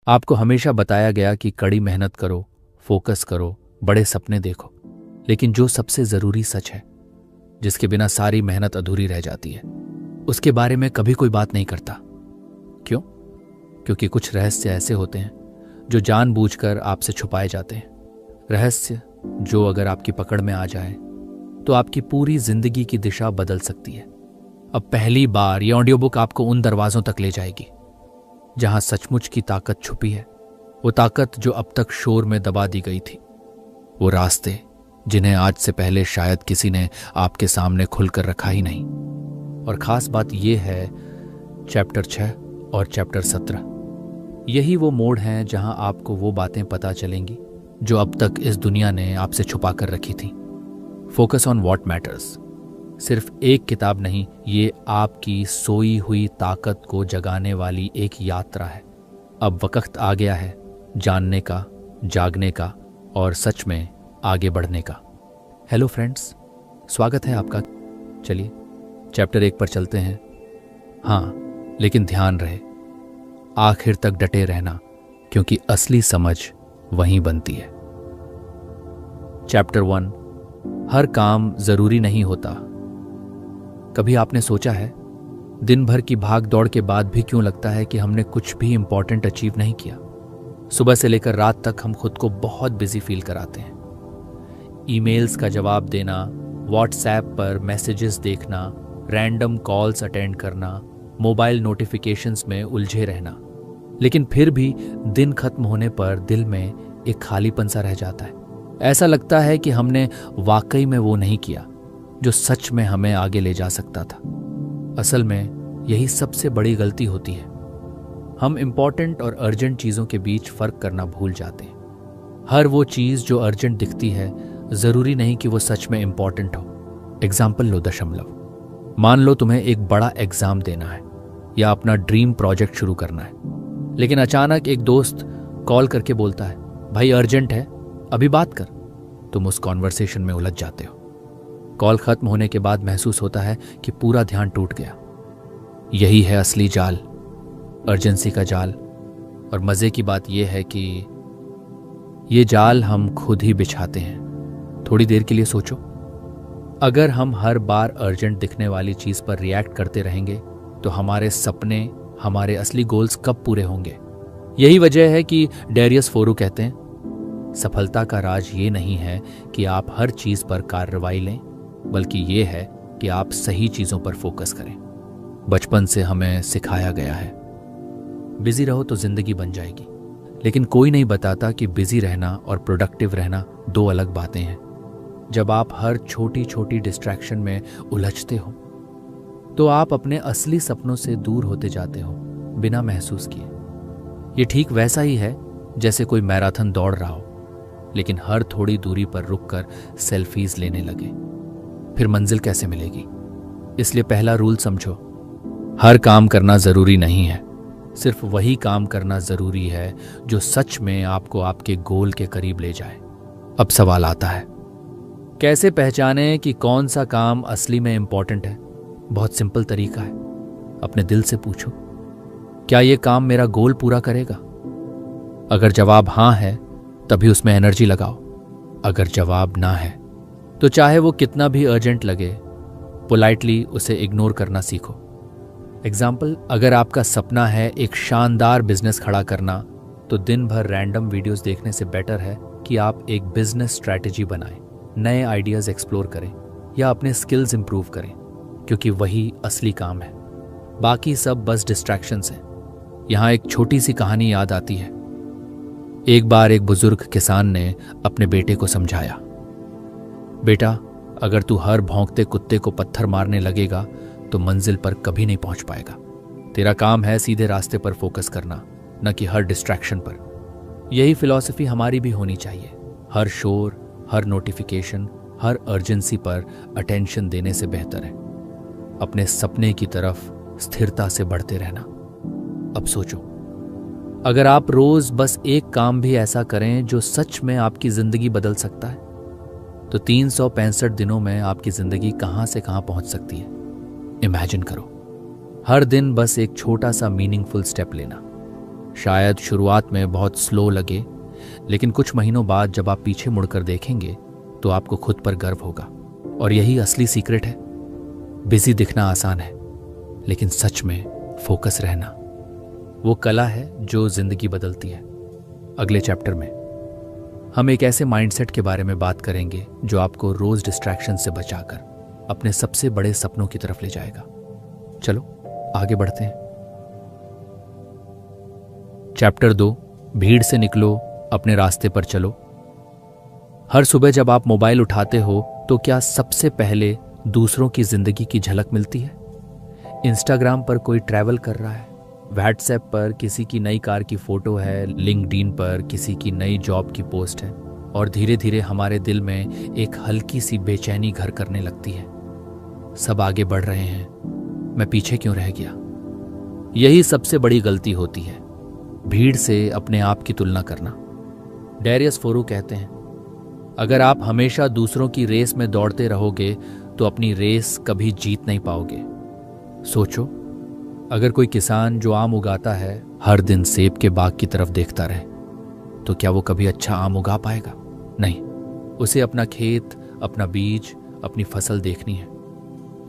आपको हमेशा बताया गया कि कड़ी मेहनत करो, फोकस करो, बड़े सपने देखो। लेकिन जो सबसे जरूरी सच है, जिसके बिना सारी मेहनत अधूरी रह जाती है, उसके बारे में कभी कोई बात नहीं करता। क्यों? क्योंकि कुछ रहस्य ऐसे होते हैं जो जानबूझकर आपसे छुपाए जाते हैं। रहस्य जो अगर आपकी पकड़ में आ जाए तो आपकी पूरी जिंदगी की दिशा बदल सकती है। अब पहली बार ये ऑडियो बुक आपको उन दरवाजों तक ले जाएगी जहां सचमुच की ताकत छुपी है। वो ताकत जो अब तक शोर में दबा दी गई थी। वो रास्ते जिन्हें आज से पहले शायद किसी ने आपके सामने खुलकर रखा ही नहीं। और खास बात यह है, चैप्टर 6 और चैप्टर 17 यही वो मोड़ हैं जहां आपको वो बातें पता चलेंगी जो अब तक इस दुनिया ने आपसे छुपा कर रखी थी। फोकस ऑन व्हाट मैटर्स सिर्फ एक किताब नहीं, ये आपकी सोई हुई ताकत को जगाने वाली एक यात्रा है। अब वक्त आ गया है जानने का, जागने का और सच में आगे बढ़ने का। हेलो फ्रेंड्स, स्वागत है आपका। चलिए चैप्टर 1 पर चलते हैं। हाँ, लेकिन ध्यान रहे, आखिर तक डटे रहना, क्योंकि असली समझ वहीं बनती है। चैप्टर 1, हर काम जरूरी नहीं होता। कभी आपने सोचा है, दिन भर की भाग दौड़ के बाद भी क्यों लगता है कि हमने कुछ भी इंपॉर्टेंट अचीव नहीं किया? सुबह से लेकर रात तक हम खुद को बहुत बिजी फील कराते हैं। ईमेल्स का जवाब देना, व्हाट्सएप पर मैसेजेस देखना, रैंडम कॉल्स अटेंड करना, मोबाइल नोटिफिकेशंस में उलझे रहना। लेकिन फिर भी दिन खत्म होने पर दिल में एक खालीपन सा रह जाता है। ऐसा लगता है कि हमने वाकई में वो नहीं किया जो सच में हमें आगे ले जा सकता था। असल में यही सबसे बड़ी गलती होती है। हम इंपॉर्टेंट और अर्जेंट चीजों के बीच फर्क करना भूल जाते हैं। हर वो चीज जो अर्जेंट दिखती है जरूरी नहीं कि वो सच में इंपॉर्टेंट हो। एग्जाम्पल लो, दशमलव। मान लो तुम्हें एक बड़ा एग्जाम देना है या अपना ड्रीम प्रोजेक्ट शुरू करना है, लेकिन अचानक एक दोस्त कॉल करके बोलता है, भाई अर्जेंट है, अभी बात कर। तुम उस कॉन्वर्सेशन में उलझ जाते हो। कॉल खत्म होने के बाद महसूस होता है कि पूरा ध्यान टूट गया। यही है असली जाल, अर्जेंसी का जाल। और मजे की बात यह है कि ये जाल हम खुद ही बिछाते हैं। थोड़ी देर के लिए सोचो, अगर हम हर बार अर्जेंट दिखने वाली चीज पर रिएक्ट करते रहेंगे तो हमारे सपने, हमारे असली गोल्स कब पूरे होंगे? यही वजह है कि डेरियस फोरू कहते हैं, सफलता का राज ये नहीं है कि आप हर चीज पर कार्रवाई लें, बल्कि ये है कि आप सही चीजों पर फोकस करें। बचपन से हमें सिखाया गया है, बिजी रहो तो जिंदगी बन जाएगी। लेकिन कोई नहीं बताता कि बिजी रहना और प्रोडक्टिव रहना दो अलग बातें हैं। जब आप हर छोटी छोटी डिस्ट्रैक्शन में उलझते हो तो आप अपने असली सपनों से दूर होते जाते हो बिना महसूस किए। ये ठीक वैसा ही है जैसे कोई मैराथन दौड़ रहा हो, लेकिन हर थोड़ी दूरी पर रुककर सेल्फीज लेने लगे। फिर मंजिल कैसे मिलेगी? इसलिए पहला रूल समझो, हर काम करना जरूरी नहीं है। सिर्फ वही काम करना जरूरी है जो सच में आपको आपके गोल के करीब ले जाए। अब सवाल आता है, कैसे पहचानें कि कौन सा काम असली में इंपॉर्टेंट है? बहुत सिंपल तरीका है, अपने दिल से पूछो, क्या यह काम मेरा गोल पूरा करेगा? अगर जवाब हाँ है तभी उसमें एनर्जी लगाओ। अगर जवाब ना है तो चाहे वो कितना भी अर्जेंट लगे, पोलाइटली उसे इग्नोर करना सीखो। एग्जाम्पल, अगर आपका सपना है एक शानदार बिजनेस खड़ा करना, तो दिन भर रैंडम वीडियोस देखने से बेटर है कि आप एक बिजनेस स्ट्रैटेजी बनाएं, नए आइडियाज एक्सप्लोर करें या अपने स्किल्स इंप्रूव करें, क्योंकि वही असली काम है। बाकी सब बस डिस्ट्रैक्शंस हैं। यहां एक छोटी सी कहानी याद आती है। एक बार एक बुजुर्ग किसान ने अपने बेटे को समझाया, बेटा, अगर तू हर भौंकते कुत्ते को पत्थर मारने लगेगा तो मंजिल पर कभी नहीं पहुंच पाएगा। तेरा काम है सीधे रास्ते पर फोकस करना, न कि हर डिस्ट्रैक्शन पर। यही फिलॉसफी हमारी भी होनी चाहिए। हर शोर, हर नोटिफिकेशन, हर अर्जेंसी पर अटेंशन देने से बेहतर है अपने सपने की तरफ स्थिरता से बढ़ते रहना। अब सोचो, अगर आप रोज बस एक काम भी ऐसा करें जो सच में आपकी जिंदगी बदल सकता है, तो 365 दिनों में आपकी जिंदगी कहां से कहां पहुंच सकती है। इमेजिन करो, हर दिन बस एक छोटा सा मीनिंगफुल स्टेप लेना। शायद शुरुआत में बहुत स्लो लगे, लेकिन कुछ महीनों बाद जब आप पीछे मुड़कर देखेंगे तो आपको खुद पर गर्व होगा। और यही असली सीक्रेट है। बिजी दिखना आसान है, लेकिन सच में फोकस रहना वो कला है जो जिंदगी बदलती है। अगले चैप्टर में हम एक ऐसे माइंडसेट के बारे में बात करेंगे जो आपको रोज डिस्ट्रैक्शन से बचाकर अपने सबसे बड़े सपनों की तरफ ले जाएगा। चलो आगे बढ़ते हैं। चैप्टर 2, भीड़ से निकलो, अपने रास्ते पर चलो। हर सुबह जब आप मोबाइल उठाते हो तो क्या सबसे पहले दूसरों की जिंदगी की झलक मिलती है? इंस्टाग्राम पर कोई ट्रैवल कर रहा है, व्हाट्सएप पर किसी की नई कार की फोटो है, लिंक्डइन पर किसी की नई जॉब की पोस्ट है, और धीरे धीरे हमारे दिल में एक हल्की सी बेचैनी घर करने लगती है। सब आगे बढ़ रहे हैं, मैं पीछे क्यों रह गया? यही सबसे बड़ी गलती होती है, भीड़ से अपने आप की तुलना करना। डैरियस फोरू कहते हैं, अगर आप हमेशा दूसरों की रेस में दौड़ते रहोगे तो अपनी रेस कभी जीत नहीं पाओगे। सोचो, अगर कोई किसान जो आम उगाता है हर दिन सेब के बाग की तरफ देखता रहे तो क्या वो कभी अच्छा आम उगा पाएगा? नहीं। उसे अपना खेत, अपना बीज, अपनी फसल देखनी है।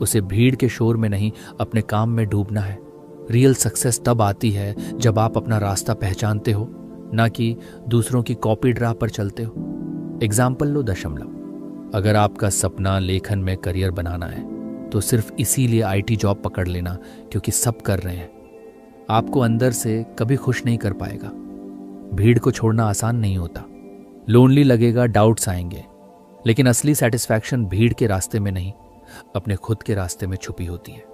उसे भीड़ के शोर में नहीं, अपने काम में डूबना है। रियल सक्सेस तब आती है जब आप अपना रास्ता पहचानते हो, ना कि दूसरों की कॉपी ड्रा पर चलते हो। एग्जाम्पल लो दशमलव। अगर आपका सपना लेखन में करियर बनाना है तो सिर्फ इसीलिए आईटी जॉब पकड़ लेना क्योंकि सब कर रहे हैं, आपको अंदर से कभी खुश नहीं कर पाएगा। भीड़ को छोड़ना आसान नहीं होता, लोनली लगेगा, डाउट्स आएंगे, लेकिन असली सेटिस्फैक्शन भीड़ के रास्ते में नहीं, अपने खुद के रास्ते में छुपी होती है।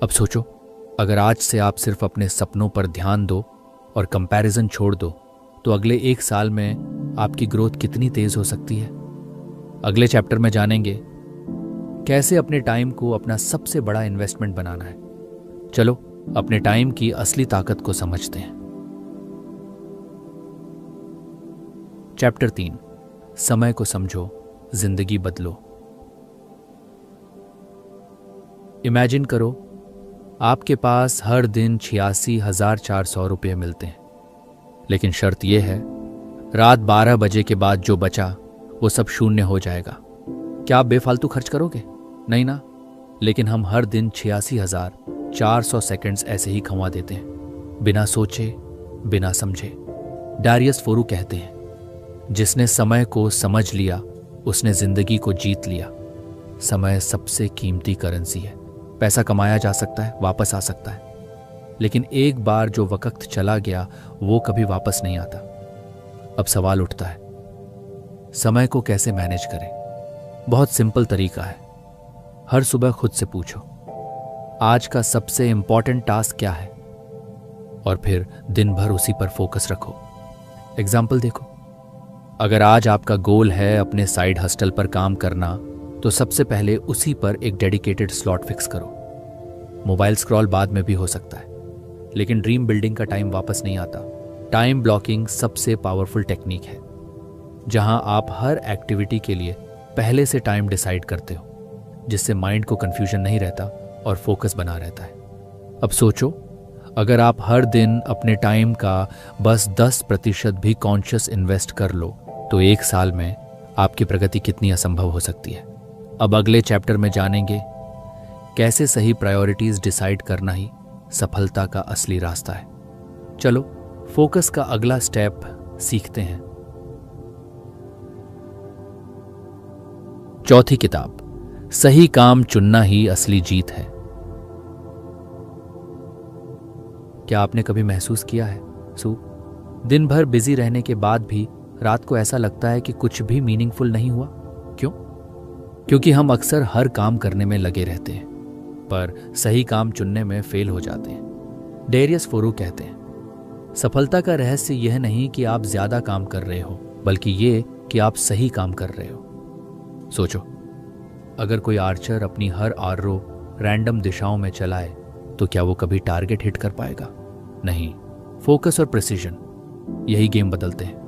अब सोचो, अगर आज से आप सिर्फ अपने सपनों पर ध्यान दो और कंपैरिजन छोड़ दो तो अगले 1 साल में आपकी ग्रोथ कितनी तेज हो सकती है। अगले चैप्टर में जानेंगे कैसे अपने टाइम को अपना सबसे बड़ा इन्वेस्टमेंट बनाना है। चलो अपने टाइम की असली ताकत को समझते हैं। चैप्टर 3, समय को समझो, जिंदगी बदलो। इमेजिन करो आपके पास हर दिन 86,400 रुपये मिलते हैं, लेकिन शर्त यह है रात 12 बजे के बाद जो बचा वो सब शून्य हो जाएगा। क्या आप बेफालतू खर्च करोगे? नहीं ना। लेकिन हम हर दिन 86,400 सेकंड्स ऐसे ही खंवा देते हैं, बिना सोचे, बिना समझे। डैरियस फोरू कहते हैं, जिसने समय को समझ लिया उसने जिंदगी को जीत लिया। समय सबसे कीमती करेंसी है। पैसा कमाया जा सकता है, वापस आ सकता है, लेकिन एक बार जो वक्त चला गया वो कभी वापस नहीं आता। अब सवाल उठता है, समय को कैसे मैनेज करें? बहुत सिंपल तरीका है। हर सुबह खुद से पूछो, आज का सबसे इंपॉर्टेंट टास्क क्या है, और फिर दिन भर उसी पर फोकस रखो। एग्जाम्पल देखो, अगर आज आपका गोल है अपने साइड हस्टल पर काम करना तो सबसे पहले उसी पर एक डेडिकेटेड स्लॉट फिक्स करो। मोबाइल स्क्रॉल बाद में भी हो सकता है, लेकिन ड्रीम बिल्डिंग का टाइम वापस नहीं आता। टाइम ब्लॉकिंग सबसे पावरफुल टेक्निक है, जहां आप हर एक्टिविटी के लिए पहले से टाइम डिसाइड करते हो, जिससे माइंड को कंफ्यूजन नहीं रहता और फोकस बना रहता है। अब सोचो, अगर आप हर दिन अपने टाइम का बस 10% भी कॉन्शियस इन्वेस्ट कर लो तो 1 साल में आपकी प्रगति कितनी असंभव हो सकती है। अब अगले चैप्टर में जानेंगे कैसे सही प्रायोरिटीज डिसाइड करना ही सफलता का असली रास्ता है। चलो फोकस का अगला स्टेप सीखते हैं। चौथी किताब, सही काम चुनना ही असली जीत है। क्या आपने कभी महसूस किया है दिन भर बिजी रहने के बाद भी रात को ऐसा लगता है कि कुछ भी मीनिंगफुल नहीं हुआ? क्यों? क्योंकि हम अक्सर हर काम करने में लगे रहते हैं पर सही काम चुनने में फेल हो जाते हैं। डैरियस फोरू कहते हैं, सफलता का रहस्य यह नहीं कि आप ज्यादा काम कर रहे हो, बल्कि ये कि आप सही काम कर रहे हो। सोचो, अगर कोई आर्चर अपनी हर आर्रो रैंडम दिशाओं में चलाए तो क्या वो कभी टारगेट हिट कर पाएगा? नहीं। फोकस और प्रिसीजन यही गेम बदलते हैं।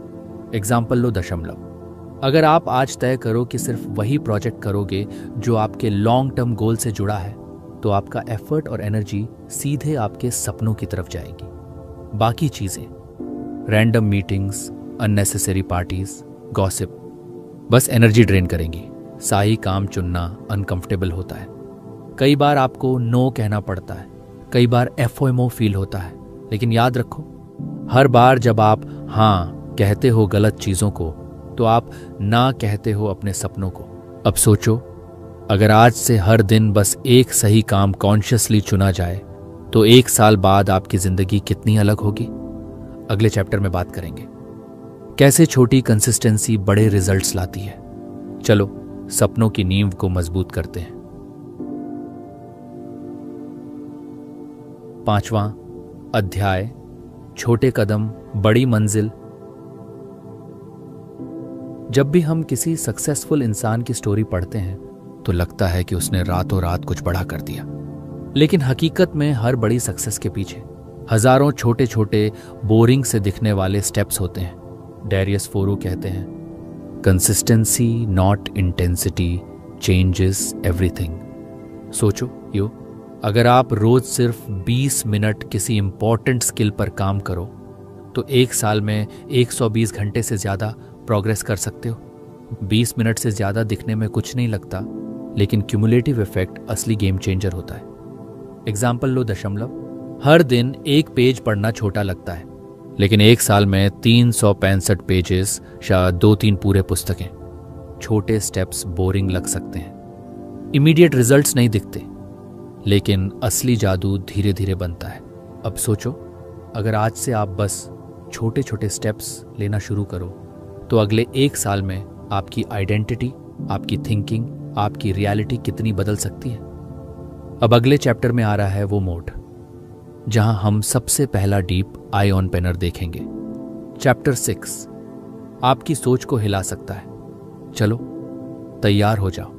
एग्जाम्पल लो दशमलव। अगर आप आज तय करो कि सिर्फ वही प्रोजेक्ट करोगे जो आपके लॉन्ग टर्म गोल से जुड़ा है, तो आपका एफर्ट और एनर्जी सीधे आपके सपनों की तरफ जाएगी। बाकी चीजें random meetings, unnecessary parties, gossip बस एनर्जी ड्रेन करेंगी। सही काम चुनना अनकंफर्टेबल होता है। कई बार आपको नो कहना पड़ता है, कई बार एफओएमओ फील होता है, लेकिन याद रखो, हर बार जब आप हाँ कहते हो गलत चीजों को, तो आप ना कहते हो अपने सपनों को। अब सोचो, अगर आज से हर दिन बस एक सही काम कॉन्शियसली चुना जाए तो 1 साल बाद आपकी जिंदगी कितनी अलग होगी। अगले चैप्टर में बात करेंगे कैसे छोटी कंसिस्टेंसी बड़े रिजल्ट्स लाती है। चलो सपनों की नींव को मजबूत करते हैं। 5वां अध्याय, छोटे कदम बड़ी मंजिल। जब भी हम किसी सक्सेसफुल इंसान की स्टोरी पढ़ते हैं तो लगता है कि उसने रातों रात कुछ बड़ा कर दिया, लेकिन हकीकत में हर बड़ी सक्सेस के पीछे हजारों छोटे छोटे बोरिंग से दिखने वाले स्टेप्स होते हैं। डैरियस फोरो कहते हैं, consistency not intensity changes everything. सोचो यो, अगर आप रोज सिर्फ 20 मिनट किसी इंपॉर्टेंट स्किल पर काम करो तो 1 साल में 120 घंटे से ज्यादा प्रोग्रेस कर सकते हो। 20 मिनट से ज्यादा दिखने में कुछ नहीं लगता, लेकिन क्यूमुलेटिव इफेक्ट असली गेम चेंजर होता है। एग्जाम्पल लो दशमलव। हर दिन एक पेज पढ़ना छोटा लगता है, लेकिन 1 साल में 365 पेजेस, शायद 2-3 पूरे पुस्तकें। छोटे स्टेप्स बोरिंग लग सकते हैं, इमीडिएट रिजल्ट्स नहीं दिखते, लेकिन असली जादू धीरे धीरे बनता है। अब सोचो, अगर आज से आप बस छोटे छोटे स्टेप्स लेना शुरू करो तो अगले 1 साल में आपकी आइडेंटिटी, आपकी थिंकिंग, आपकी रियलिटी कितनी बदल सकती है। अब अगले चैप्टर में आ रहा है वो मोड जहां हम सबसे पहला डीप आई ऑन पेनर देखेंगे। चैप्टर 6 आपकी सोच को हिला सकता है। चलो तैयार हो जाओ।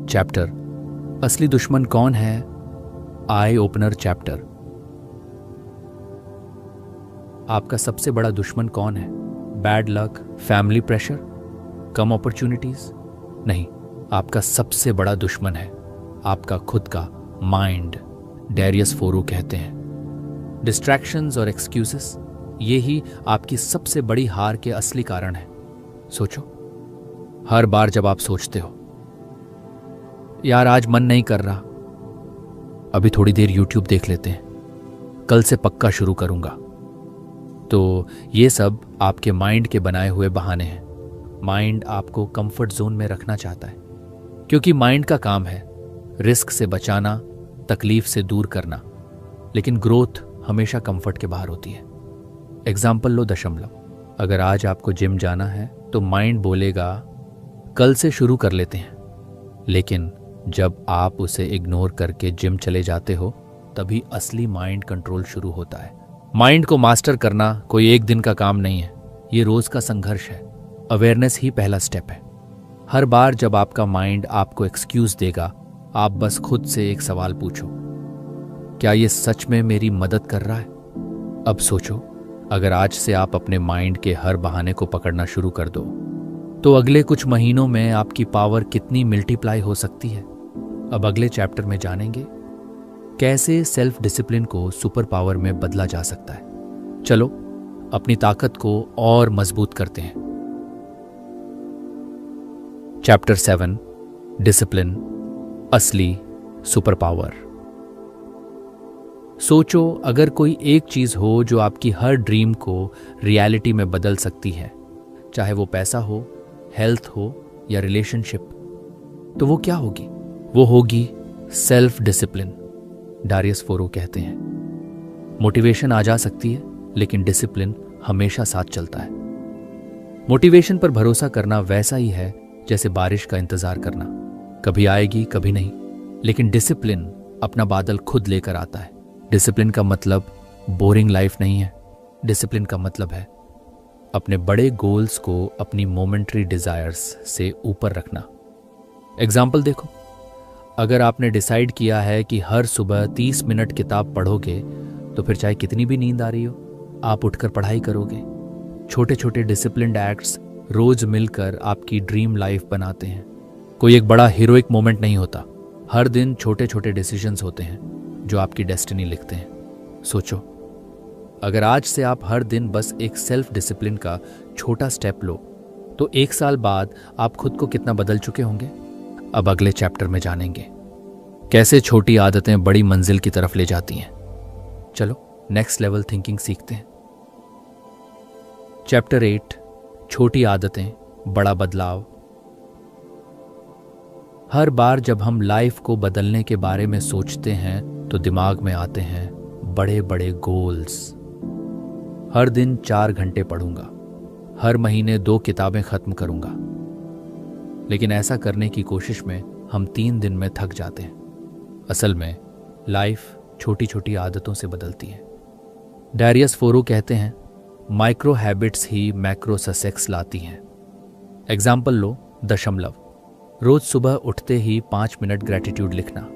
चैप्टर असली दुश्मन कौन है, आई ओपनर चैप्टर। आपका सबसे बड़ा दुश्मन कौन है? बैड लक, फैमिली प्रेशर, कम अपॉर्चुनिटीज? नहीं, आपका सबसे बड़ा दुश्मन है आपका खुद का माइंड। डैरियस फोरो कहते हैं, डिस्ट्रैक्शंस और एक्सक्यूजेस यही आपकी सबसे बड़ी हार के असली कारण है। सोचो, हर बार जब आप सोचते हो यार आज मन नहीं कर रहा, अभी थोड़ी देर यूट्यूब देख लेते हैं, कल से पक्का शुरू करूंगा, तो ये सब आपके माइंड के बनाए हुए बहाने हैं। माइंड आपको कंफर्ट जोन में रखना चाहता है, क्योंकि माइंड का काम है रिस्क से बचाना, तकलीफ से दूर करना, लेकिन ग्रोथ हमेशा कंफर्ट के बाहर होती है। एग्जाम्पल लो दशमलव। अगर आज आपको जिम जाना है तो माइंड बोलेगा कल से शुरू कर लेते हैं, लेकिन जब आप उसे इग्नोर करके जिम चले जाते हो तभी असली माइंड कंट्रोल शुरू होता है। माइंड को मास्टर करना कोई एक दिन का काम नहीं है, ये रोज का संघर्ष है। अवेयरनेस ही पहला स्टेप है। हर बार जब आपका माइंड आपको एक्सक्यूज देगा, आप बस खुद से एक सवाल पूछो, क्या ये सच में मेरी मदद कर रहा है? अब सोचो, अगर आज से आप अपने माइंड के हर बहाने को पकड़ना शुरू कर दो तो अगले कुछ महीनों में आपकी पावर कितनी मल्टीप्लाई हो सकती है। अब अगले चैप्टर में जानेंगे कैसे सेल्फ डिसिप्लिन को सुपर पावर में बदला जा सकता है। चलो अपनी ताकत को और मजबूत करते हैं। चैप्टर 7 डिसिप्लिन, असली सुपर पावर। सोचो, अगर कोई एक चीज हो जो आपकी हर ड्रीम को रियलिटी में बदल सकती है, चाहे वो पैसा हो, हेल्थ हो या रिलेशनशिप, तो वो क्या होगी? वो होगी सेल्फ डिसिप्लिन। डैरियस फोरो कहते हैं, मोटिवेशन आ जा सकती है लेकिन डिसिप्लिन हमेशा साथ चलता है। मोटिवेशन पर भरोसा करना वैसा ही है जैसे बारिश का इंतजार करना, कभी आएगी कभी नहीं, लेकिन डिसिप्लिन अपना बादल खुद लेकर आता है। डिसिप्लिन का मतलब बोरिंग लाइफ नहीं है, डिसिप्लिन का मतलब है अपने बड़े गोल्स को अपनी मोमेंटरी डिजायर्स से ऊपर रखना। एग्जाम्पल देखो, अगर आपने डिसाइड किया है कि हर सुबह 30 मिनट किताब पढ़ोगे, तो फिर चाहे कितनी भी नींद आ रही हो आप उठकर पढ़ाई करोगे। छोटे छोटे डिसिप्लिन्ड एक्ट्स रोज मिलकर आपकी ड्रीम लाइफ बनाते हैं। कोई एक बड़ा हीरोइक मोमेंट नहीं होता, हर दिन छोटे छोटे डिसीजंस होते हैं जो आपकी डेस्टिनी लिखते हैं। सोचो, अगर आज से आप हर दिन बस एक सेल्फ डिसिप्लिन का छोटा स्टेप लो तो 1 साल बाद आप खुद को कितना बदल चुके होंगे। अब अगले चैप्टर में जानेंगे कैसे छोटी आदतें बड़ी मंजिल की तरफ ले जाती हैं। चलो नेक्स्ट लेवल थिंकिंग सीखते हैं। चैप्टर 8, छोटी आदतें बड़ा बदलाव। हर बार जब हम लाइफ को बदलने के बारे में सोचते हैं तो दिमाग में आते हैं बड़े बड़े गोल्स। हर दिन 4 घंटे पढ़ूंगा, हर महीने 2 किताबें खत्म करूंगा। लेकिन ऐसा करने की कोशिश में हम 3 दिन में थक जाते हैं। असल में लाइफ छोटी छोटी आदतों से बदलती है। डैरियस फोरो कहते हैं माइक्रो हैबिट्स ही मैक्रो सक्सेस लाती हैं। एग्जाम्पल लो, दशमलव। रोज सुबह उठते ही 5 मिनट ग्रेटिट्यूड लिखना,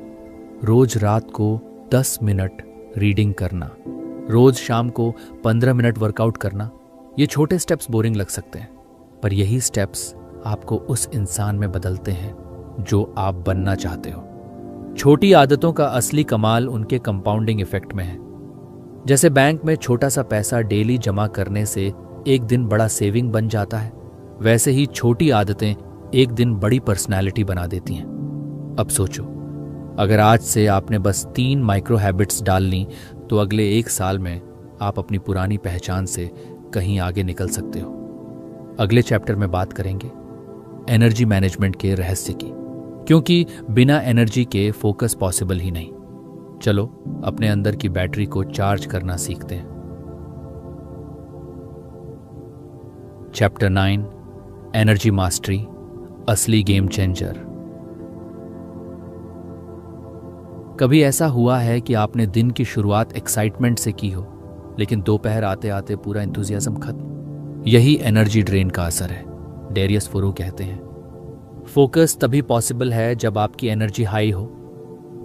रोज रात को 10 मिनट रीडिंग करना, रोज शाम को 15 मिनट वर्कआउट करना। ये छोटे स्टेप्स बोरिंग लग सकते हैं, पर यही स्टेप्स आपको उस इंसान में बदलते हैं जो आप बनना चाहते हो। छोटी आदतों का असली कमाल उनके कंपाउंडिंग इफेक्ट में है। जैसे बैंक में छोटा सा पैसा डेली जमा करने से एक दिन बड़ा सेविंग बन जाता है, वैसे ही छोटी आदतें एक दिन बड़ी पर्सनैलिटी बना देती हैं। अब सोचो, अगर आज से आपने बस 3 माइक्रो हैबिट्स डाल ली तो अगले 1 साल में आप अपनी पुरानी पहचान से कहीं आगे निकल सकते हो। अगले चैप्टर में बात करेंगे एनर्जी मैनेजमेंट के रहस्य की, क्योंकि बिना एनर्जी के फोकस पॉसिबल ही नहीं। चलो अपने अंदर की बैटरी को चार्ज करना सीखते हैं। चैप्टर 9, एनर्जी मास्टरी, असली गेम चेंजर। कभी ऐसा हुआ है कि आपने दिन की शुरुआत एक्साइटमेंट से की हो, लेकिन दोपहर आते आते पूरा एंथुजियाज्म खत्म? यही एनर्जी ड्रेन का असर है। डैरियस फोरो कहते हैं फोकस तभी पॉसिबल है जब आपकी एनर्जी हाई हो।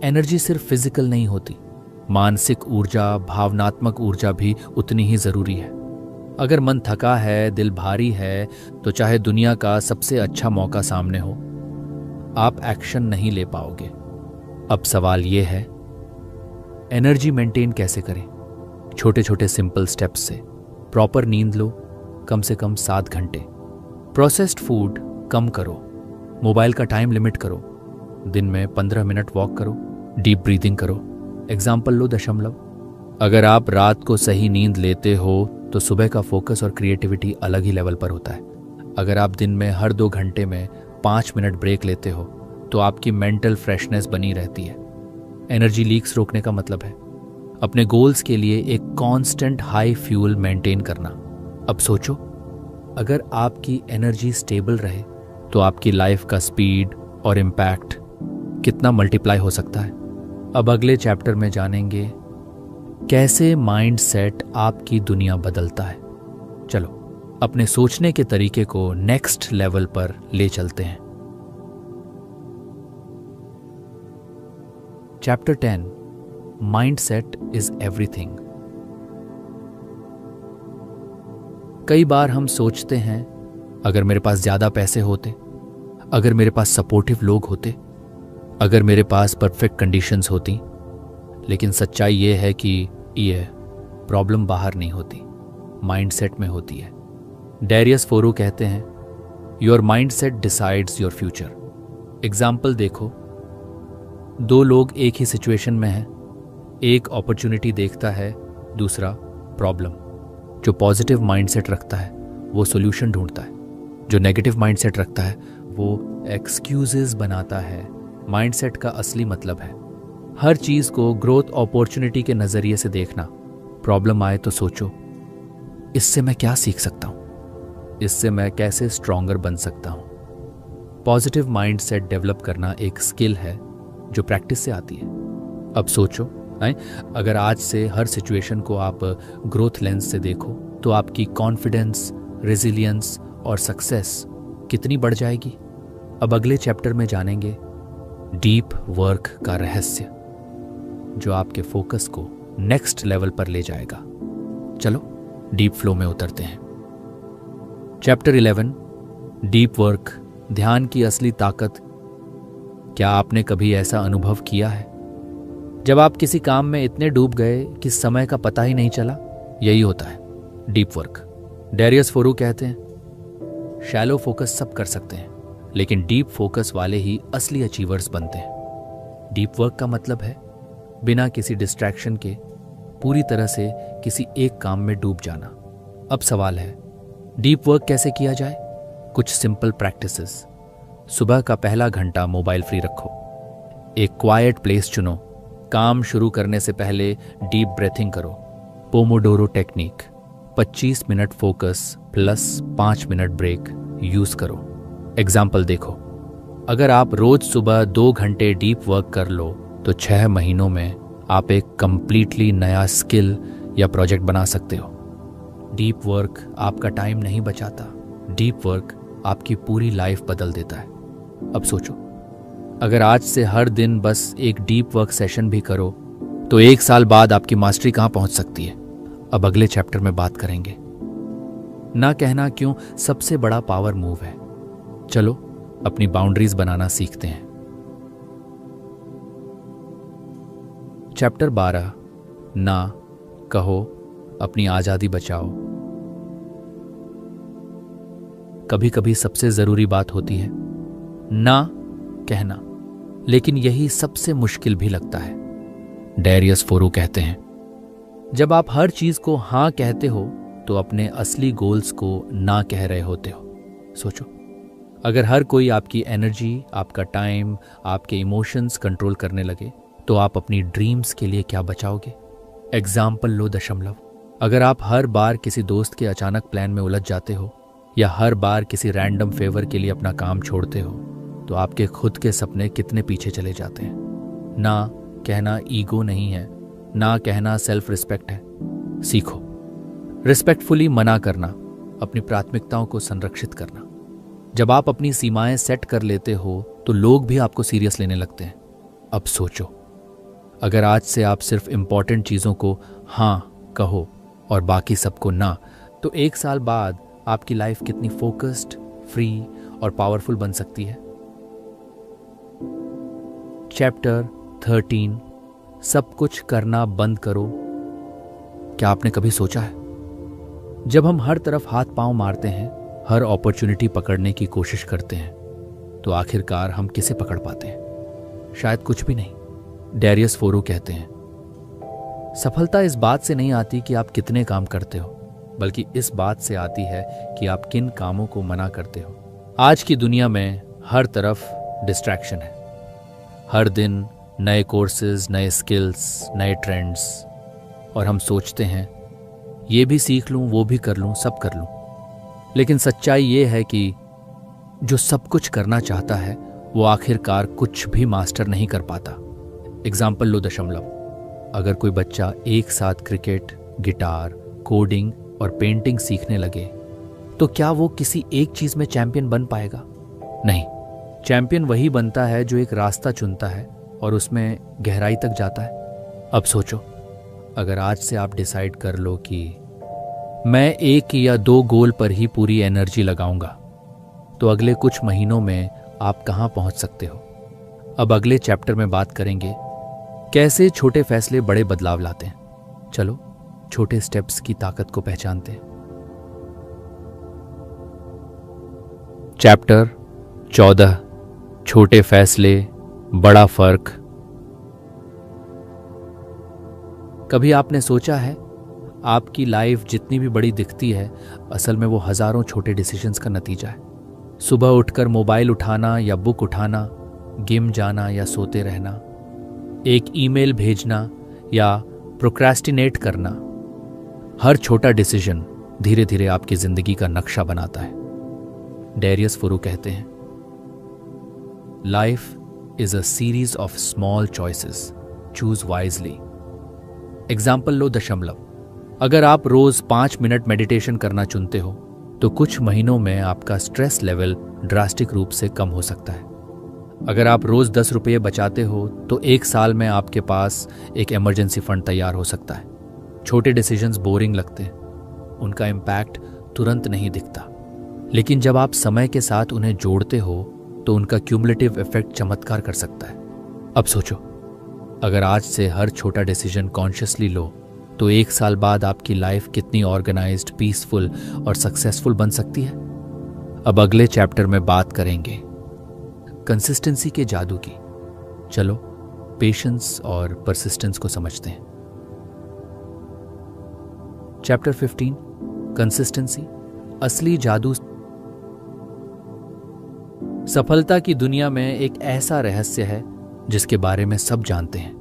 एनर्जी सिर्फ फिजिकल नहीं होती, मानसिक ऊर्जा, भावनात्मक ऊर्जा भी उतनी ही जरूरी है। अगर मन थका है, दिल भारी है, तो चाहे दुनिया का सबसे अच्छा मौका सामने हो, आप एक्शन नहीं ले पाओगे। अब सवाल यह है, एनर्जी मेंटेन कैसे करें? छोटे छोटे सिंपल स्टेप्स से। प्रॉपर नींद लो, कम से कम 7 घंटे। प्रोसेस्ड फूड कम करो, मोबाइल का टाइम लिमिट करो, दिन में 15 मिनट वॉक करो, डीप ब्रीदिंग करो। एग्जाम्पल लो, दशमलव। अगर आप रात को सही नींद लेते हो तो सुबह का फोकस और क्रिएटिविटी अलग ही लेवल पर होता है। अगर आप दिन में हर 2 घंटे में 5 मिनट ब्रेक लेते हो तो आपकी मेंटल फ्रेशनेस बनी रहती है। एनर्जी लीक्स रोकने का मतलब है अपने गोल्स के लिए एक कांस्टेंट हाई फ्यूल मेंटेन करना। अब सोचो, अगर आपकी एनर्जी स्टेबल रहे तो आपकी लाइफ का स्पीड और इम्पैक्ट कितना मल्टीप्लाई हो सकता है। अब अगले चैप्टर में जानेंगे कैसे माइंड सेट आपकी दुनिया बदलता है। चलो अपने सोचने के तरीके को नेक्स्ट लेवल पर ले चलते हैं। Chapter 10, mind set is everything. कई बार हम सोचते हैं अगर मेरे पास ज्यादा पैसे होते, अगर मेरे पास सपोर्टिव लोग होते, अगर मेरे पास परफेक्ट कंडीशंस होती। लेकिन सच्चाई यह है कि ये प्रॉब्लम बाहर नहीं होती, माइंडसेट में होती है। डैरियस फोरो कहते हैं your mindset decides your future. Example देखो, 2 लोग एक ही सिचुएशन में हैं, एक अपॉर्चुनिटी देखता है, दूसरा प्रॉब्लम। जो पॉजिटिव माइंडसेट रखता है वो सॉल्यूशन ढूंढता है, जो नेगेटिव माइंडसेट रखता है वो एक्सक्यूजेस बनाता है। माइंडसेट का असली मतलब है हर चीज को ग्रोथ अपॉर्चुनिटी के नजरिए से देखना। प्रॉब्लम आए तो सोचो, इससे मैं क्या सीख सकता हूं, इससे मैं कैसे स्ट्रॉन्गर बन सकता हूं। पॉजिटिव माइंडसेट डेवलप करना एक स्किल है जो प्रैक्टिस से आती है। अब सोचो, अगर आज से हर सिचुएशन को आप ग्रोथ लेंस से देखो तो आपकी कॉन्फिडेंस, रेजिलियंस और सक्सेस कितनी बढ़ जाएगी। अब अगले चैप्टर में जानेंगे डीप वर्क का रहस्य, जो आपके फोकस को नेक्स्ट लेवल पर ले जाएगा। चलो डीप फ्लो में उतरते हैं। चैप्टर 11, डीप वर्क, ध्यान की असली ताकत। क्या आपने कभी ऐसा अनुभव किया है जब आप किसी काम में इतने डूब गए कि समय का पता ही नहीं चला, यही होता है डीप वर्क। डेरियस फोरू कहते हैं, शैलो फोकस सब कर सकते हैं, लेकिन डीप फोकस वाले ही असली अचीवर्स बनते हैं। डीप वर्क का मतलब है बिना किसी डिस्ट्रैक्शन के पूरी तरह से किसी एक काम में डूब जाना। अब सवाल है, डीप वर्क कैसे किया जाए? कुछ सिंपल प्रैक्टिसेस। सुबह का पहला घंटा मोबाइल फ्री रखो। एक क्वाइट प्लेस चुनो। काम शुरू करने से पहले डीप ब्रेथिंग करो। Pomodoro technique, 25 minute focus plus 5 minute break use करो। एग्जाम्पल देखो, अगर आप रोज सुबह 2 घंटे डीप वर्क कर लो तो 6 महीनों में आप एक कंप्लीटली नया स्किल या प्रोजेक्ट बना सकते हो। डीप वर्क आपका टाइम नहीं बचाता, डीप वर्क आपकी पूरी लाइफ बदल देता है। अब सोचो, अगर आज से हर दिन बस एक डीप वर्क सेशन भी करो तो 1 साल बाद आपकी मास्टरी कहाँ पहुंच सकती है? अब अगले चैप्टर में बात करेंगे। ना कहना क्यों सबसे बड़ा पावर मूव है। चलो अपनी बाउंड्रीज बनाना सीखते हैं। चैप्टर 12, ना कहो, अपनी आजादी बचाओ। कभी कभी सबसे जरूरी बात होती है ना कहना, लेकिन यही सबसे मुश्किल भी लगता है। डेरियस फोरू कहते हैं, जब आप हर चीज को हां कहते हो तो अपने असली गोल्स को ना कह रहे होते हो। सोचो, अगर हर कोई आपकी एनर्जी, आपका टाइम, आपके इमोशंस कंट्रोल करने लगे तो आप अपनी ड्रीम्स के लिए क्या बचाओगे? एग्जाम्पल लो दशमलव। अगर आप हर बार किसी दोस्त के अचानक प्लान में उलझ जाते हो या हर बार किसी रैंडम फेवर के लिए अपना काम छोड़ते हो तो आपके खुद के सपने कितने पीछे चले जाते हैं। ना कहना ईगो नहीं है, ना कहना सेल्फ रिस्पेक्ट है। सीखो रिस्पेक्टफुली मना करना, अपनी प्राथमिकताओं को संरक्षित करना। जब आप अपनी सीमाएं सेट कर लेते हो तो लोग भी आपको सीरियस लेने लगते हैं। अब सोचो, अगर आज से आप सिर्फ इंपॉर्टेंट चीजों को हां कहो और बाकी सबको ना, तो 1 साल बाद आपकी लाइफ कितनी फोकस्ड, फ्री और पावरफुल बन सकती है। चैप्टर 13, सब कुछ करना बंद करो। क्या आपने कभी सोचा है, जब हम हर तरफ हाथ पांव मारते हैं, हर अपॉर्चुनिटी पकड़ने की कोशिश करते हैं, तो आखिरकार हम किसे पकड़ पाते हैं? शायद कुछ भी नहीं। डेरियस फोरू कहते हैं, सफलता इस बात से नहीं आती कि आप कितने काम करते हो, बल्कि इस बात से आती है कि आप किन कामों को मना करते हो। आज की दुनिया में हर तरफ डिस्ट्रैक्शन है। हर दिन नए कोर्सेज, नए स्किल्स, नए ट्रेंड्स, और हम सोचते हैं ये भी सीख लूं, वो भी कर लूं, सब कर लूं। लेकिन सच्चाई ये है कि जो सब कुछ करना चाहता है वो आखिरकार कुछ भी मास्टर नहीं कर पाता। एग्जाम्पल लो दशमलव। अगर कोई बच्चा एक साथ क्रिकेट, गिटार, कोडिंग और पेंटिंग सीखने लगे तो क्या वो किसी एक चीज में चैंपियन बन पाएगा? नहीं। चैंपियन वही बनता है जो एक रास्ता चुनता है और उसमें गहराई तक जाता है। अब सोचो, अगर आज से आप डिसाइड कर लो कि मैं 1 या 2 गोल पर ही पूरी एनर्जी लगाऊंगा, तो अगले कुछ महीनों में आप कहां पहुंच सकते हो। अब अगले चैप्टर में बात करेंगे कैसे छोटे फैसले बड़े बदलाव लाते हैं। चलो छोटे स्टेप्स की ताकत को पहचानते हैं। चैप्टर 14, छोटे फैसले, बड़ा फर्क। कभी आपने सोचा है, आपकी लाइफ जितनी भी बड़ी दिखती है, असल में वो हजारों छोटे डिसीजंस का नतीजा है। सुबह उठकर मोबाइल उठाना या बुक उठाना, जिम जाना या सोते रहना, एक ईमेल भेजना या प्रोक्रेस्टिनेट करना, हर छोटा डिसीजन धीरे धीरे आपकी जिंदगी का नक्शा बनाता है। डेरियस फोरू कहते हैं, life is a series of small choices. Choose wisely. Example लो दशमलव। अगर आप रोज 5 मिनट मेडिटेशन करना चुनते हो तो कुछ महीनों में आपका स्ट्रेस लेवल ड्रास्टिक रूप से कम हो सकता है। अगर आप रोज 10 रुपये बचाते हो तो 1 साल में आपके पास एक इमरजेंसी फंड तैयार हो सकता है। छोटे डिसीजंस बोरिंग लगते हैं, उनका इम्पैक्ट तुरंत नहीं दिखता, लेकिन जब आप समय के साथ उन्हें जोड़ते हो तो उनका क्यूमुलेटिव इफेक्ट चमत्कार कर सकता है। अब सोचो, अगर आज से हर छोटा डिसीजन कॉन्शियसली लो तो 1 साल बाद आपकी लाइफ कितनी ऑर्गेनाइज्ड, पीसफुल और सक्सेसफुल बन सकती है। अब अगले चैप्टर में बात करेंगे कंसिस्टेंसी के जादू की। चलो पेशेंस और परसिस्टेंस को समझते हैं। चैप्टर 15 कंसिस्टेंसी, असली जादू। सफलता की दुनिया में एक ऐसा रहस्य है जिसके बारे में सब जानते हैं,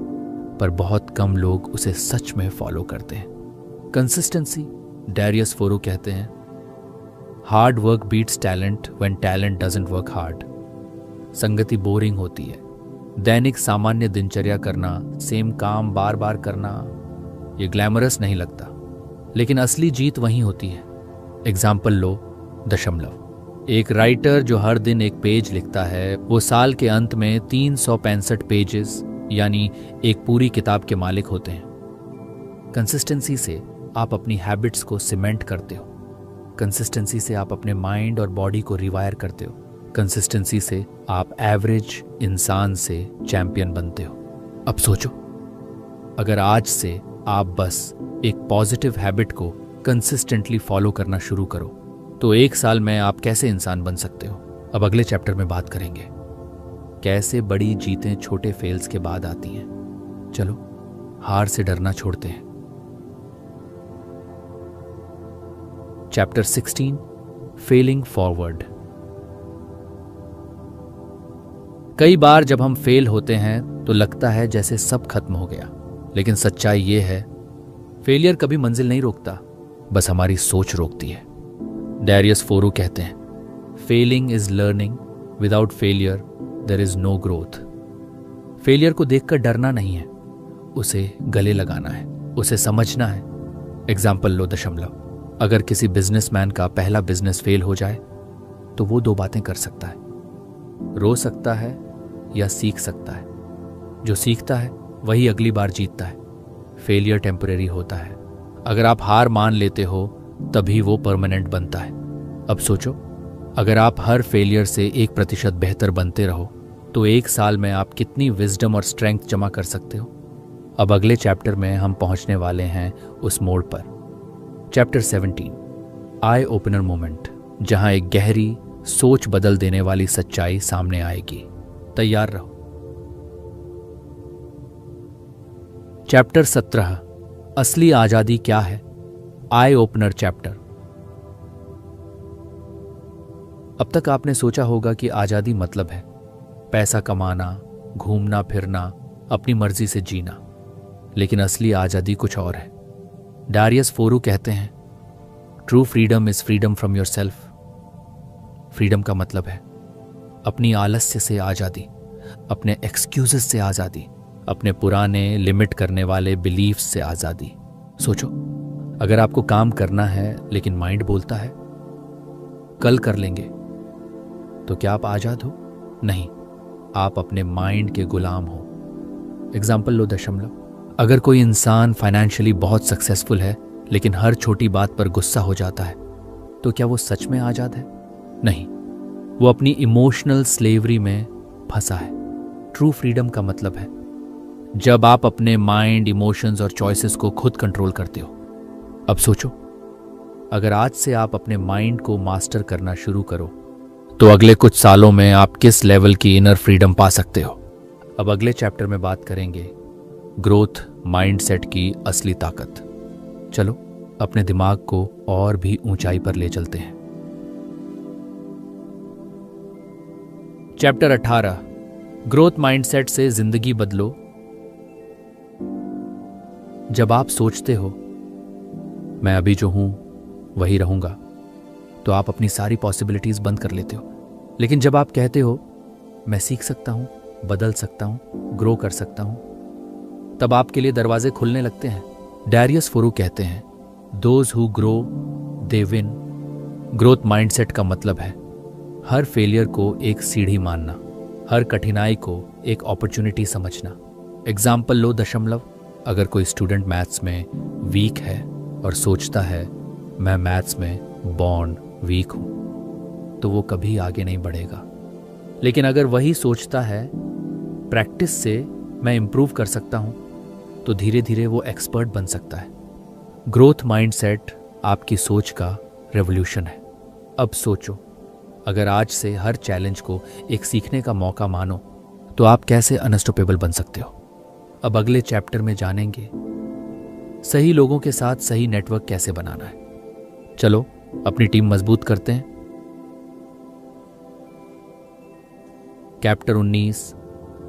पर बहुत कम लोग उसे सच में फॉलो करते हैं। कंसिस्टेंसी, डैरियस फोरो कहते हैं, hard work beats talent when talent doesn't work hard. संगति बोरिंग होती है। दैनिक सामान्य दिनचर्या करना, सेम काम बार बार करना, ये ग्लैमरस नहीं लगता, लेकिन असली जीत वहीं होती है। एग्जाम्पल लो, दशमलव। एक राइटर जो हर दिन एक पेज लिखता है, वो साल के अंत में 365 पेजेस यानी एक पूरी किताब के मालिक होते हैं। कंसिस्टेंसी से आप अपनी हैबिट्स को सीमेंट करते हो। कंसिस्टेंसी से आप अपने माइंड और बॉडी को रिवायर करते हो। कंसिस्टेंसी से आप एवरेज इंसान से चैंपियन बनते हो। अब सोचो, अगर आज से आप बस एक पॉजिटिव हैबिट को कंसिस्टेंटली फॉलो करना शुरू करो तो 1 साल में आप कैसे इंसान बन सकते हो। अब अगले चैप्टर में बात करेंगे कैसे बड़ी जीतें छोटे फेल्स के बाद आती हैं। चलो हार से डरना छोड़ते हैं। Chapter 16 failing forward. कई बार जब हम फेल होते हैं तो लगता है जैसे सब खत्म हो गया, लेकिन सच्चाई ये है फेलियर कभी मंजिल नहीं रोकता, बस हमारी सोच रोकती है। डैरियस फोरो कहते हैं, failing is learning, without failure there is no growth. Failure को देखकर डरना नहीं है, उसे गले लगाना है, उसे समझना है। एग्जाम्पल लो, दशमलव। अगर किसी बिजनेसमैन का पहला बिजनेस फेल हो जाए तो वो 2 बातें कर सकता है, रो सकता है या सीख सकता है। जो सीखता है वही अगली बार जीतता है। फेलियर टेम्परेरी होता है। अगर आप हार मान लेते हो तभी वो परमानेंट बनता है। अब सोचो, अगर आप हर फेलियर से 1% बेहतर बनते रहो तो 1 साल में आप कितनी विजडम और स्ट्रेंथ जमा कर सकते हो। अब अगले चैप्टर में हम पहुंचने वाले हैं उस मोड़ पर। चैप्टर 17 आई ओपनर मोमेंट, जहां एक गहरी सोच बदल देने वाली सच्चाई सामने आएगी। तैयार रहो। चैप्टर 17 असली आजादी क्या है, आई ओपनर चैप्टर। अब तक आपने सोचा होगा कि आजादी मतलब है पैसा कमाना, घूमना फिरना, अपनी मर्जी से जीना, लेकिन असली आजादी कुछ और है। डैरियस फोरो कहते हैं, true freedom is freedom from your self. Freedom का मतलब है अपनी आलस्य से आजादी, अपने एक्सक्यूजेस से आजादी, अपने पुराने लिमिट करने वाले बिलीफ्स से आजादी। सोचो, अगर आपको काम करना है लेकिन माइंड बोलता है कल कर लेंगे, तो क्या आप आजाद हो? नहीं, आप अपने माइंड के गुलाम हो। एग्जाम्पल लो, दशमलव। अगर कोई इंसान फाइनेंशियली बहुत सक्सेसफुल है लेकिन हर छोटी बात पर गुस्सा हो जाता है, तो क्या वो सच में आजाद है? नहीं, वो अपनी इमोशनल स्लेवरी में फंसा है। ट्रू फ्रीडम का मतलब है जब आप अपने माइंड, इमोशंस और चॉइसेस को खुद कंट्रोल करते हो। अब सोचो, अगर आज से आप अपने माइंड को मास्टर करना शुरू करो तो अगले कुछ सालों में आप किस लेवल की इनर फ्रीडम पा सकते हो। अब अगले चैप्टर में बात करेंगे ग्रोथ माइंडसेट की असली ताकत। चलो अपने दिमाग को और भी ऊंचाई पर ले चलते हैं। चैप्टर 18 ग्रोथ माइंडसेट से जिंदगी बदलो। जब आप सोचते हो मैं अभी जो हूं वही रहूंगा, तो आप अपनी सारी पॉसिबिलिटीज बंद कर लेते हो। लेकिन जब आप कहते हो मैं सीख सकता हूं, बदल सकता हूं, ग्रो कर सकता हूं, तब आपके लिए दरवाजे खुलने लगते हैं। डैरियस फोरो कहते हैं, those who grow they win. Growth mindset का मतलब है हर फेलियर को एक सीढ़ी मानना, हर कठिनाई को एक अपॉर्चुनिटी समझना। एग्जाम्पल लो, दशमलव। अगर कोई स्टूडेंट मैथ्स में वीक है और सोचता है मैं मैथ्स में बॉर्न वीक हूं, तो वो कभी आगे नहीं बढ़ेगा। लेकिन अगर वही सोचता है प्रैक्टिस से मैं इम्प्रूव कर सकता हूं, तो धीरे धीरे वो एक्सपर्ट बन सकता है। ग्रोथ माइंडसेट आपकी सोच का रेवोल्यूशन है। अब सोचो, अगर आज से हर चैलेंज को एक सीखने का मौका मानो, तो आप कैसे अनस्टॉपेबल बन सकते हो। अब अगले चैप्टर में जानेंगे सही लोगों के साथ सही नेटवर्क कैसे बनाना है। चलो अपनी टीम मजबूत करते हैं। चैप्टर 19,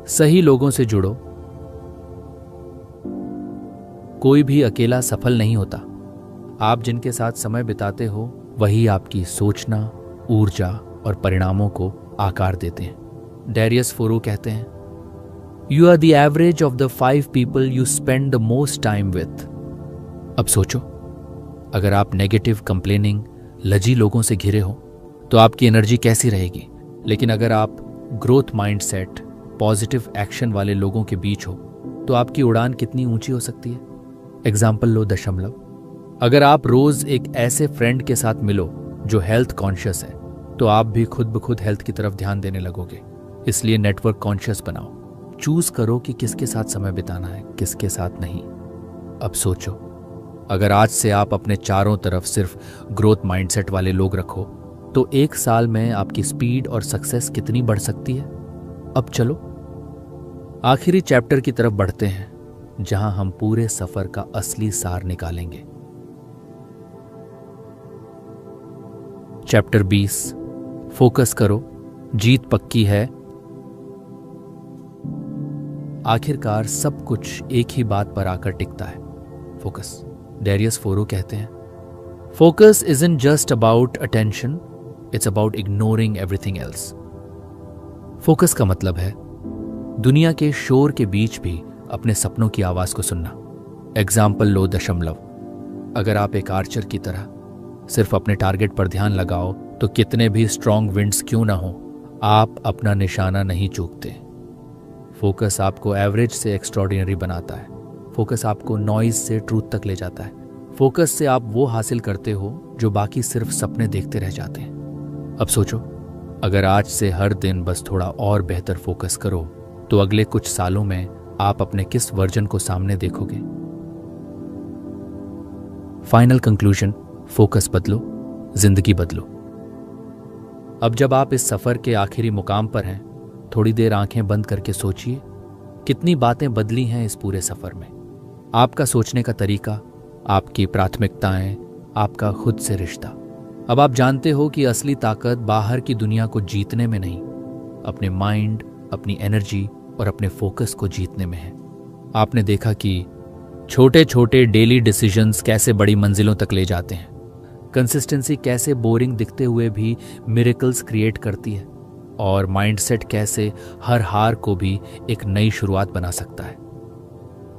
सही लोगों से जुड़ो। कोई भी अकेला सफल नहीं होता। आप जिनके साथ समय बिताते हो वही आपकी सोचना, ऊर्जा और परिणामों को आकार देते हैं। डेरियस फोरो कहते हैं, you are the average of the 5 people you spend the most time with. अब सोचो, अगर आप नेगेटिव, कंप्लेनिंग, लजी लोगों से घिरे हो तो आपकी एनर्जी कैसी रहेगी। लेकिन अगर आप ग्रोथ माइंडसेट, पॉजिटिव एक्शन वाले लोगों के बीच हो तो आपकी उड़ान कितनी ऊंची हो सकती है। एग्जाम्पल लो दशमलव। अगर आप रोज एक ऐसे फ्रेंड के साथ मिलो जो हेल्थ कॉन्शियस है, तो आप भी खुद ब खुद हेल्थ की तरफ ध्यान देने लगोगे। इसलिए नेटवर्क कॉन्शियस बनाओ। चूज करो कि किसके साथ समय बिताना है, किसके साथ नहीं। अब सोचो, अगर आज से आप अपने चारों तरफ सिर्फ ग्रोथ माइंडसेट वाले लोग रखो, तो 1 साल में आपकी स्पीड और सक्सेस कितनी बढ़ सकती है। अब चलो आखिरी चैप्टर की तरफ बढ़ते हैं, जहां हम पूरे सफर का असली सार निकालेंगे। चैप्टर 20, फोकस करो, जीत पक्की है। आखिरकार सब कुछ एक ही बात पर आकर टिकता है, फोकस। डेरियस फोरो कहते हैं, focus isn't just about attention, it's about ignoring everything else. Focus का मतलब है दुनिया के शोर के बीच भी अपने सपनों की आवाज को सुनना। एग्जाम्पल लो दशमलव। अगर आप एक आर्चर की तरह सिर्फ अपने टारगेट पर ध्यान लगाओ, तो कितने भी स्ट्रॉन्ग विंड्स क्यों ना हो, आप अपना निशाना नहीं चूकते। फोकस आपको एवरेज से एक्स्ट्रॉर्डिनरी बनाता है। फोकस आपको नॉइज से ट्रूथ तक ले जाता है। फोकस से आप वो हासिल करते हो जो बाकी सिर्फ सपने देखते रह जाते हैं। अब सोचो, अगर आज से हर दिन बस थोड़ा और बेहतर फोकस करो, तो अगले कुछ सालों में आप अपने किस वर्जन को सामने देखोगे। फाइनल कंक्लूजन, फोकस बदलो, जिंदगी बदलो। अब जब आप इस सफर के आखिरी मुकाम पर हैं, थोड़ी देर आंखें बंद करके सोचिए कितनी बातें बदली हैं इस पूरे सफर में। आपका सोचने का तरीका, आपकी प्राथमिकताएं, आपका खुद से रिश्ता। अब आप जानते हो कि असली ताकत बाहर की दुनिया को जीतने में नहीं, अपने माइंड, अपनी एनर्जी और अपने फोकस को जीतने में है। आपने देखा कि छोटे छोटे डेली डिसीजंस कैसे बड़ी मंजिलों तक ले जाते हैं। कंसिस्टेंसी कैसे बोरिंग दिखते हुए भी मिरेकल्स क्रिएट करती है, और माइंडसेट कैसे हर हार को भी एक नई शुरुआत बना सकता है।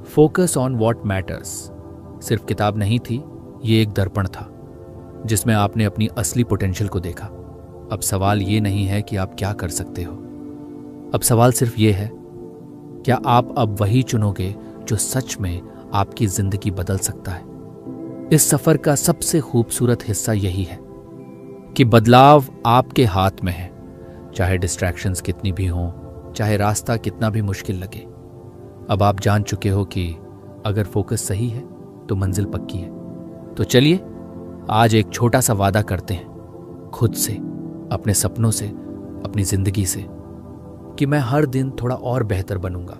फोकस ऑन व्हाट मैटर्स सिर्फ किताब नहीं थी, ये एक दर्पण था जिसमें आपने अपनी असली पोटेंशियल को देखा। अब सवाल ये नहीं है कि आप क्या कर सकते हो, अब सवाल सिर्फ ये है, क्या आप अब वही चुनोगे जो सच में आपकी जिंदगी बदल सकता है। इस सफर का सबसे खूबसूरत हिस्सा यही है कि बदलाव आपके हाथ में है, चाहे डिस्ट्रैक्शंस कितनी भी हों, चाहे रास्ता कितना भी मुश्किल लगे। अब आप जान चुके हो कि अगर फोकस सही है तो मंजिल पक्की है। तो चलिए आज एक छोटा सा वादा करते हैं खुद से, अपने सपनों से, अपनी जिंदगी से, कि मैं हर दिन थोड़ा और बेहतर बनूंगा।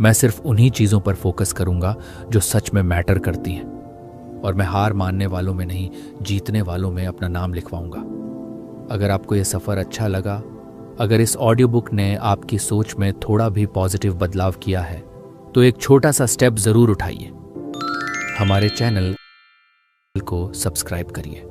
मैं सिर्फ उन्हीं चीजों पर फोकस करूंगा जो सच में मैटर करती हैं, और मैं हार मानने वालों में नहीं, जीतने वालों में अपना नाम लिखवाऊंगा। अगर आपको यह सफर अच्छा लगा, अगर इस ऑडियो बुक ने आपकी सोच में थोड़ा भी पॉजिटिव बदलाव किया है, तो एक छोटा सा स्टेप जरूर उठाइए। हमारे चैनल को सब्सक्राइब करिए।